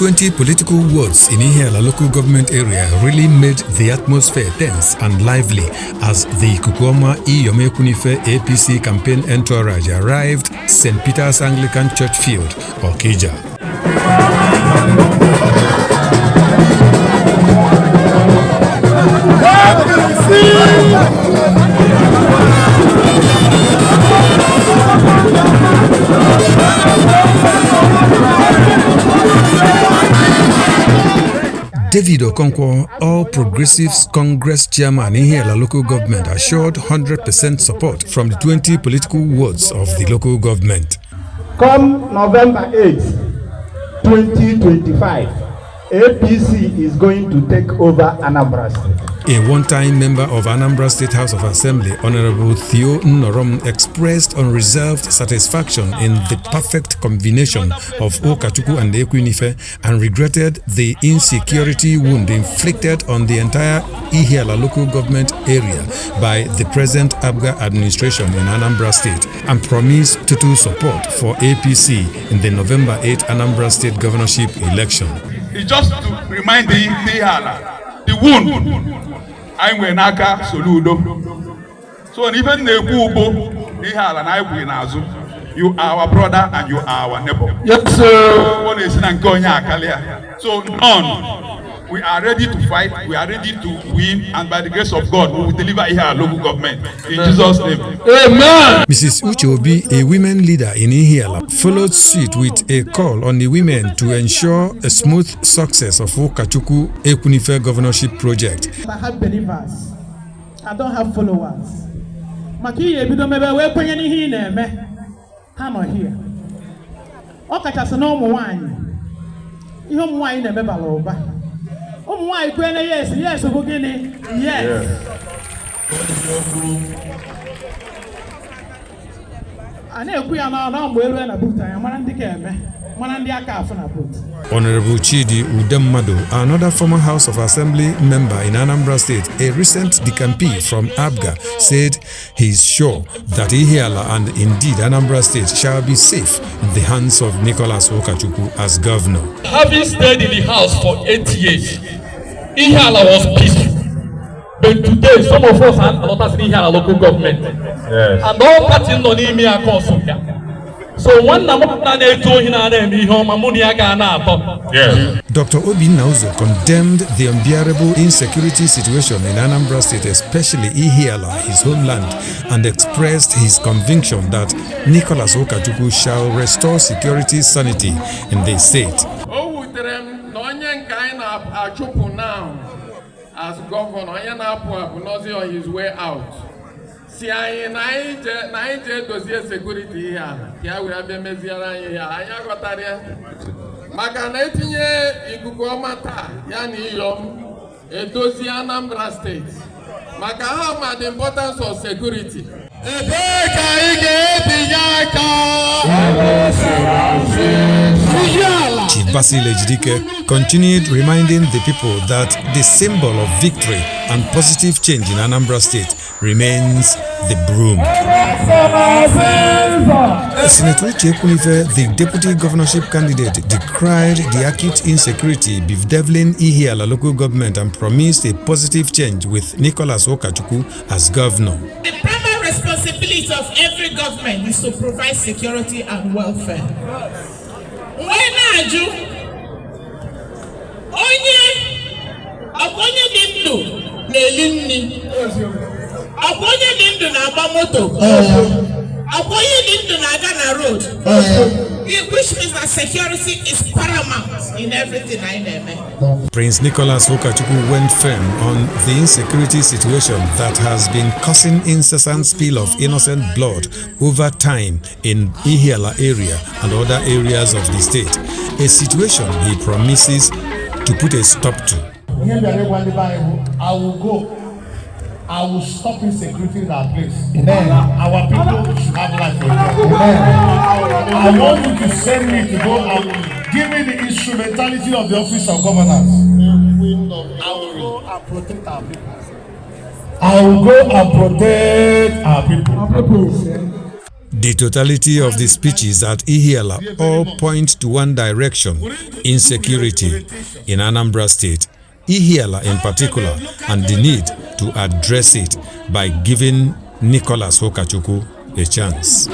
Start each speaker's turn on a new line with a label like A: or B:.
A: 20 political wards in Ihiala local government area really made the atmosphere tense and lively as the Kukuoma Iyomekunife APC campaign entourage arrived St. Peter's Anglican Church Field, Okija. David Okonkwo, All Progressives Congress chairman in Ihiala local government, assured 100% support from the 20 political wards of the local government.
B: Come November 8th, 2025, APC is going to take over Anambra State.
A: A one-time member of Anambra State House of Assembly, Honorable Theo Nnorom, expressed unreserved satisfaction in the perfect combination of Ukachukwu and Ekwunife and regretted the insecurity wound inflicted on the entire Ihiala local government area by the present ABGA administration in Anambra State and promised total support for APC in the November 8 Anambra State governorship election.
C: It's just to remind the Ihiala, the wound. I went naka soludo. So even the Kubo, Ihiala, and I win Azu. You are our brother and you are our neighbor.
B: Yes, sir.
C: So none. We are ready to fight. We are ready to win, and by the grace of God, we will deliver Ihiala local government in Jesus' name.
A: Amen. Mrs. Uche Obi, a women leader in Ihiala, followed suit with a call on the women to ensure a smooth success of Ukachukwu Ekwunife governorship project.
D: I have believers. I don't have followers. Maki ebido mebe we kwenye ni hi na eme. Ha no here. Okachase na ụmụ nwanyị. Ihe ụmụ nwanyị na-eme bala ụba. Yes, yes, yes.
A: Honorable Chidi Udemmado, another former House of Assembly member in Anambra State, a recent decampee from ABGA, said he is sure that Ihiala and indeed Anambra State shall be safe in the hands of Nicholas Ukachukwu as governor.
E: Having stayed in the house for 8 years, Ihiala was peaceful. But today, some of us are not in Ihiala local government. Yes. And all parties no need me a consult. So one
A: Dr. Obi Nauzo condemned the unbearable insecurity situation in Anambra State, especially Ihiala, his homeland, and expressed his conviction that Nicholas Ukachukwu shall restore security sanity in the state.
F: Now, as governor, I am on his way out. See, I dossier security here. Here we have been measuring here. I am got there. Maganatinye Ikukomata, Yani Yom, a dossier Anambra State. Magahama, the importance of security.
A: Chief Basil Ejidike continued reminding the people that the symbol of victory and positive change in Anambra State remains the broom. Senator Uche Ekwunife, the deputy governorship candidate, decried the acute insecurity bedeviling Ihiala local government and promised a positive change with Nicholas Ukachukwu as governor.
G: The primary responsibility of every government is to provide security and welfare. When I do, onye dindu nelinni, onye dindu na bamoto, onye dindu na gana road, which means that security is paramount in everything I know.
A: Prince Nicholas Ukachukwu went firm on the insecurity situation that has been causing incessant spill of innocent blood over time in Ihiala area and other areas of the state, a situation he promises to put a stop to.
H: I will stop insecurity in our place. Amen. Our people should have life for you. I want you to send me to go and give me the instrumentality of the office of governance. I will go and protect our people. I will go and protect our people.
A: The totality of the speeches at Ihiala all point to one direction: insecurity in Anambra State, Ihiala in particular, and the need to address it by giving Nicholas Ukachukwu a chance.